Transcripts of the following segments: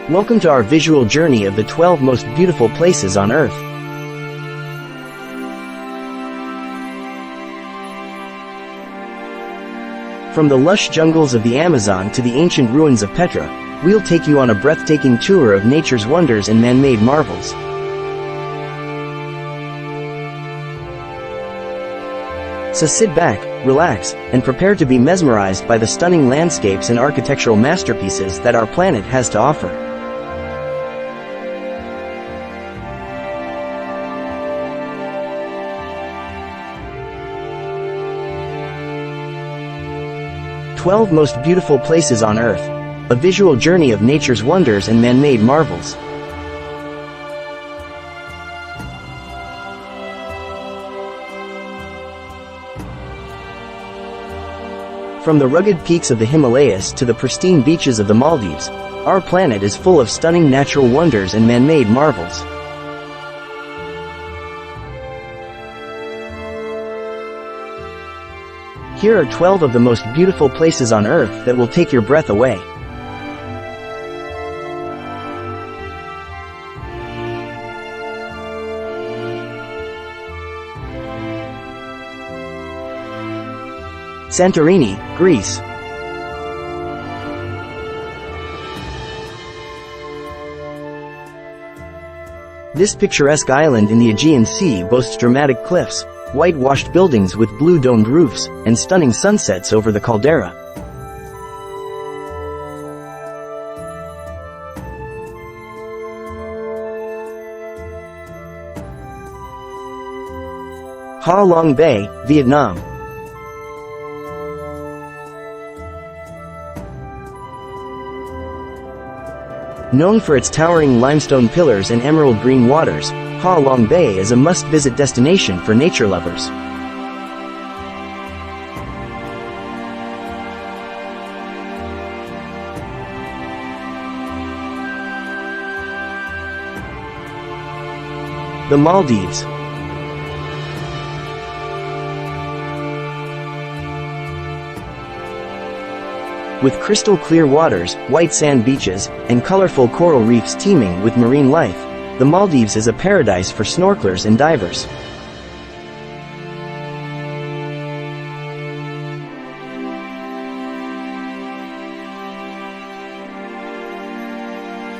Welcome to our visual journey of the 12 most beautiful places on Earth. From the lush jungles of the Amazon to the ancient ruins of Petra, we'll take you on a breathtaking tour of nature's wonders and man-made marvels. So sit back, relax, and prepare to be mesmerized by the stunning landscapes and architectural masterpieces that our planet has to offer. "12 Most Beautiful Places on Earth", a visual journey of nature's wonders and man-made marvels. From the rugged peaks of the Himalayas to the pristine beaches of the Maldives, our planet is full of stunning natural wonders and man-made marvels. Here are 12 of the most beautiful places on Earth that will take your breath away. Santorini, Greece. This picturesque island in the Aegean Sea boasts dramatic cliffs, whitewashed buildings with blue-domed roofs, and stunning sunsets over the caldera. Ha Long Bay, Vietnam. Known for its towering limestone pillars and emerald green waters, Ha Long Bay is a must-visit destination for nature lovers. The Maldives. With crystal-clear waters, white sand beaches, and colorful coral reefs teeming with marine life, the Maldives is a paradise for snorkelers and divers.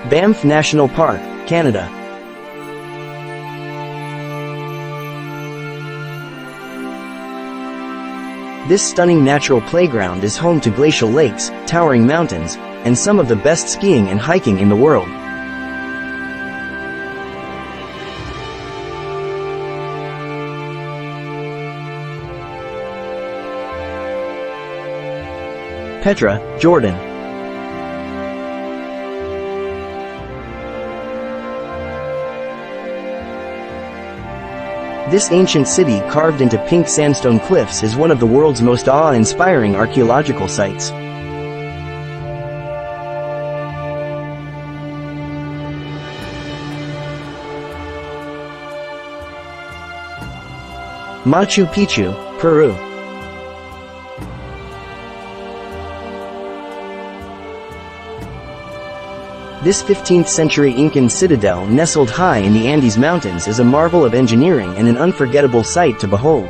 Banff National Park, Canada. This stunning natural playground is home to glacial lakes, towering mountains, and some of the best skiing and hiking in the world. Petra, Jordan. This ancient city carved into pink sandstone cliffs is one of the world's most awe-inspiring archaeological sites. Machu Picchu, Peru. This 15th-century Incan citadel nestled high in the Andes Mountains is a marvel of engineering and an unforgettable sight to behold.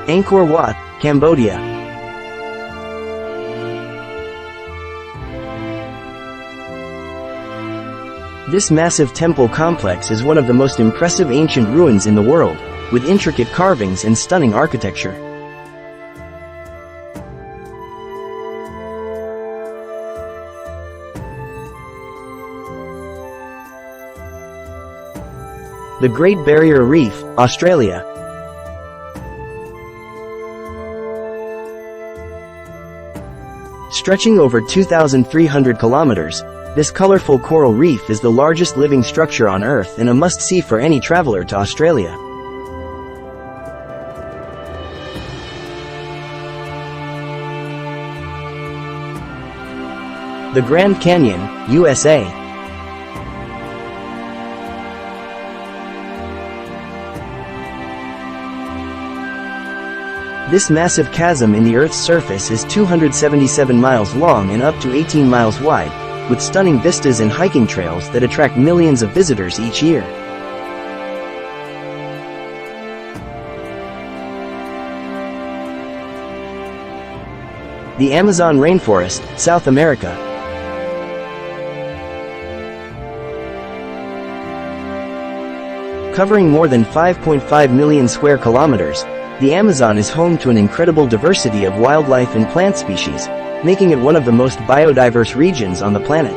Angkor Wat, Cambodia. This massive temple complex is one of the most impressive ancient ruins in the world, with intricate carvings and stunning architecture. The Great Barrier Reef, Australia. Stretching over 2,300 kilometers, this colorful coral reef is the largest living structure on Earth and a must-see for any traveler to Australia. The Grand Canyon, USA. This massive chasm in the Earth's surface is 277 miles long and up to 18 miles wide, with stunning vistas and hiking trails that attract millions of visitors each year. The Amazon rainforest, South America. Covering more than 5.5 million square kilometers, the Amazon is home to an incredible diversity of wildlife and plant species, making it one of the most biodiverse regions on the planet.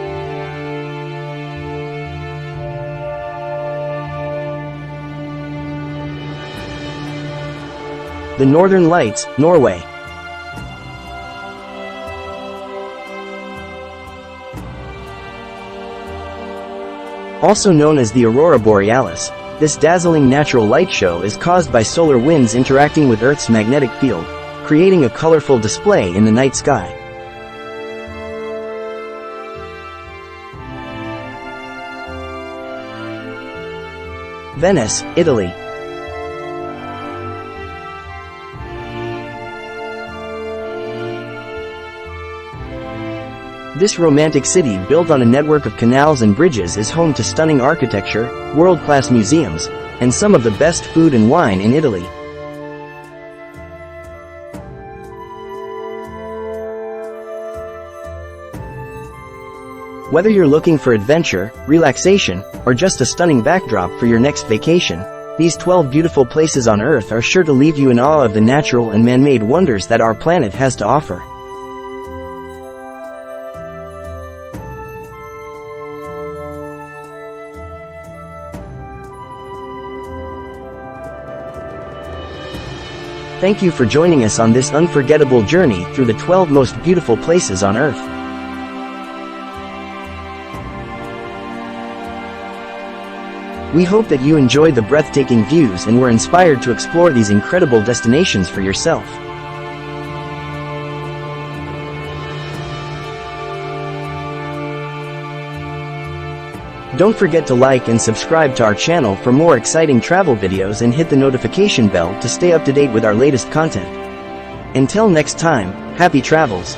The Northern Lights, Norway. Also known as the Aurora Borealis, this dazzling natural light show is caused by solar winds interacting with Earth's magnetic field, creating a colorful display in the night sky. Venice, Italy. This romantic city, built on a network of canals and bridges, is home to stunning architecture, world-class museums, and some of the best food and wine in Italy. Whether you're looking for adventure, relaxation, or just a stunning backdrop for your next vacation, these 12 beautiful places on Earth are sure to leave you in awe of the natural and man-made wonders that our planet has to offer. Thank you for joining us on this unforgettable journey through the 12 most beautiful places on Earth. We hope that you enjoyed the breathtaking views and were inspired to explore these incredible destinations for yourself. Don't forget to like and subscribe to our channel for more exciting travel videos and hit the notification bell to stay up to date with our latest content. Until next time, happy travels!